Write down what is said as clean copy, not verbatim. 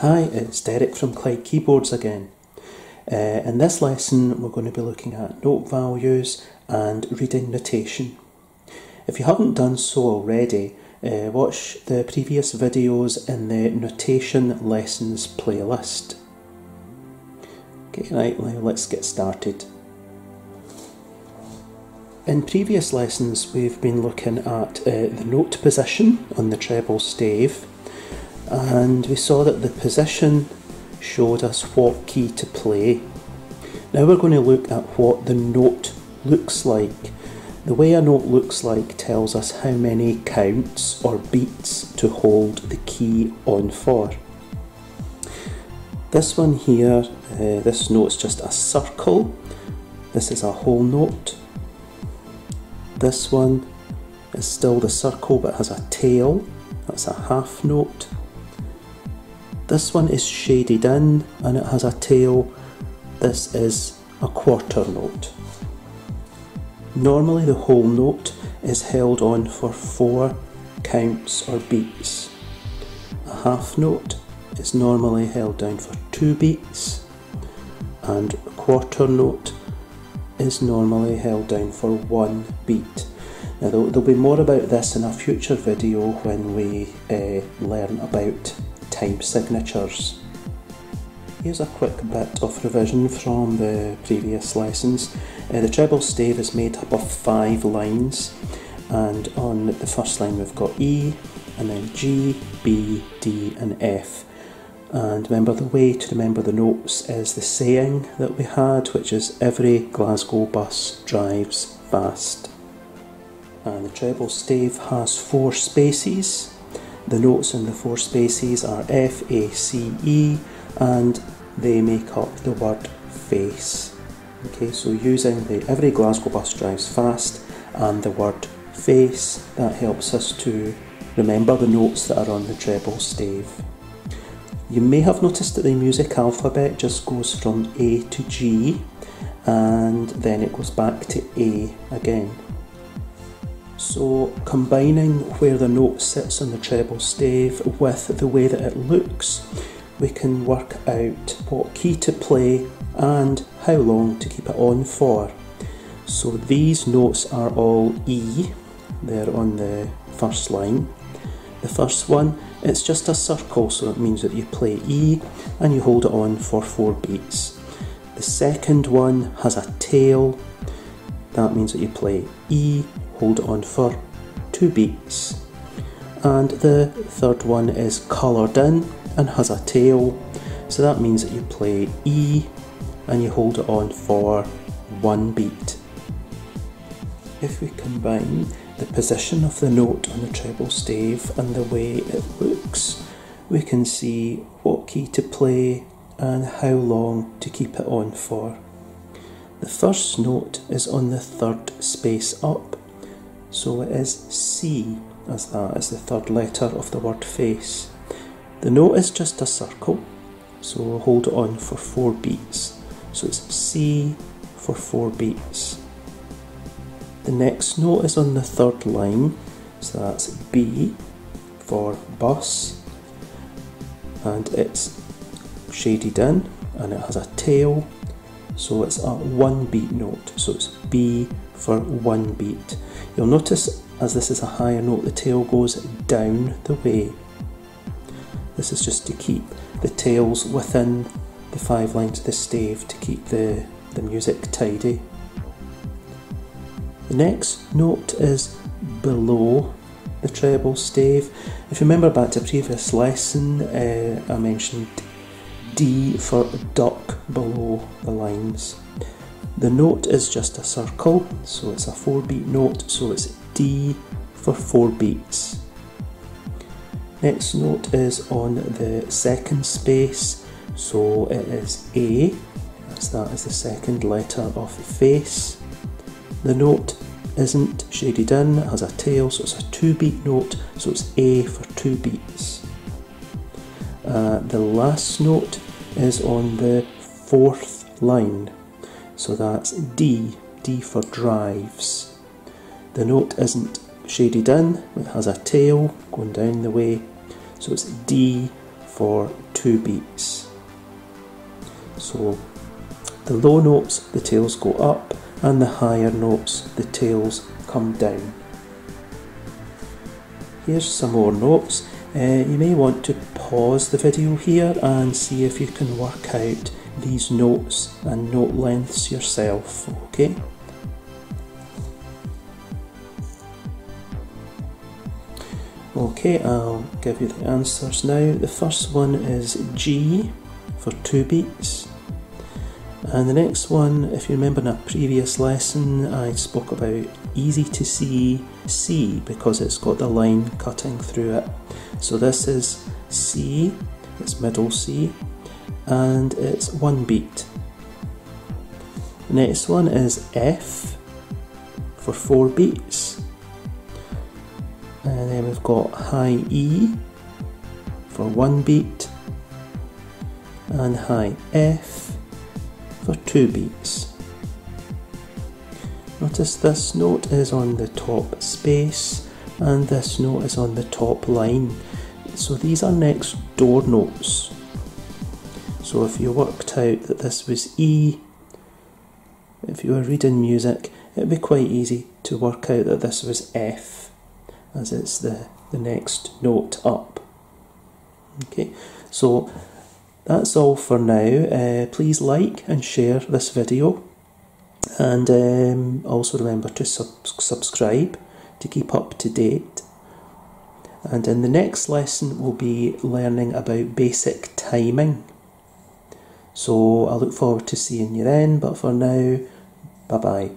Hi, it's Derek from Clyde Keyboards again. In this lesson we're going to be looking at note values and reading notation. If you haven't done so already, watch the previous videos in the notation lessons playlist. Okay, right, let's get started. In previous lessons we've been looking at the note position on the treble stave, and we saw that the position showed us what key to play. Now we're going to look at what the note looks like. The way a note looks like tells us how many counts or beats to hold the key on for. This one here, this note's just a circle. This is a whole note. This one is still the circle but has a tail. That's a half note. This one is shaded in and it has a tail. This is a quarter note. Normally the whole note is held on for 4 counts or beats. A half note is normally held down for 2 beats, and a quarter note is normally held down for 1 beat. Now there'll be more about this in a future video when we learn about time signatures. Here's a quick bit of revision from the previous lessons. The treble stave is made up of 5 lines, and on the first line we've got E, and then G, B, D and F. And remember, the way to remember the notes is the saying that we had, which is every Glasgow bus drives fast. And the treble stave has 4 spaces. The notes in the 4 spaces are F, A, C, E, and they make up the word face. Okay, so using the every Glasgow bus drives fast and the word face, that helps us to remember the notes that are on the treble stave. You may have noticed that the music alphabet just goes from A to G, and then it goes back to A again. So combining where the note sits on the treble stave with the way that it looks, we can work out what key to play and how long to keep it on for. So these notes are all E, they're on the first line. The first one, it's just a circle, so it means that you play E and you hold it on for 4 beats. The second one has a tail, that means that you play E, hold it on for 2 beats. And the third one is coloured in and has a tail, so that means that you play E and you hold it on for 1 beat. If we combine the position of the note on the treble stave and the way it looks, we can see what key to play and how long to keep it on for. The first note is on the 3rd space up, so it is C, as that is the 3rd letter of the word face. The note is just a circle, so we'll hold it on for 4 beats. So it's C for 4 beats. The next note is on the 3rd line, so that's B for bus, and it's shaded in and it has a tail, so it's a 1 beat note, so it's B for 1 beat. You'll notice as this is a higher note, the tail goes down the way. This is just to keep the tails within the 5 lines of the stave to keep the music tidy. The next note is below the treble stave. If you remember back to a previous lesson, I mentioned D for duck below the lines. The note is just a circle, so it's a 4 beat note, so it's D for 4 beats. Next note is on the 2nd space, so it is A, as that is the 2nd letter of face. The note isn't shaded in, it has a tail, so it's a 2 beat note, so it's A for 2 beats. The last note is on the 4th line, so that's D, D for drives. The note isn't shaded in, it has a tail going down the way, so it's D for 2 beats. So the low notes, the tails go up, and the higher notes, the tails come down. Here's some more notes. You may want to pause the video here and see if you can work out these notes and note lengths yourself, okay? Okay, I'll give you the answers now. The first one is G for 2 beats. And the next one, if you remember in a previous lesson, I spoke about easy to see C because it's got the line cutting through it. So this is C, it's middle C, and it's 1 beat. The next one is F for 4 beats. And then we've got high E for 1 beat, and high F for 2 beats. Notice this note is on the top space and this note is on the top line. So these are next door notes. So if you worked out that this was E, if you were reading music, it would be quite easy to work out that this was F, as it's the next note up. Okay, so that's all for now. Please like and share this video, and also remember to subscribe to keep up to date. And in the next lesson we'll be learning about basic timing. So I look forward to seeing you then, but for now, bye bye.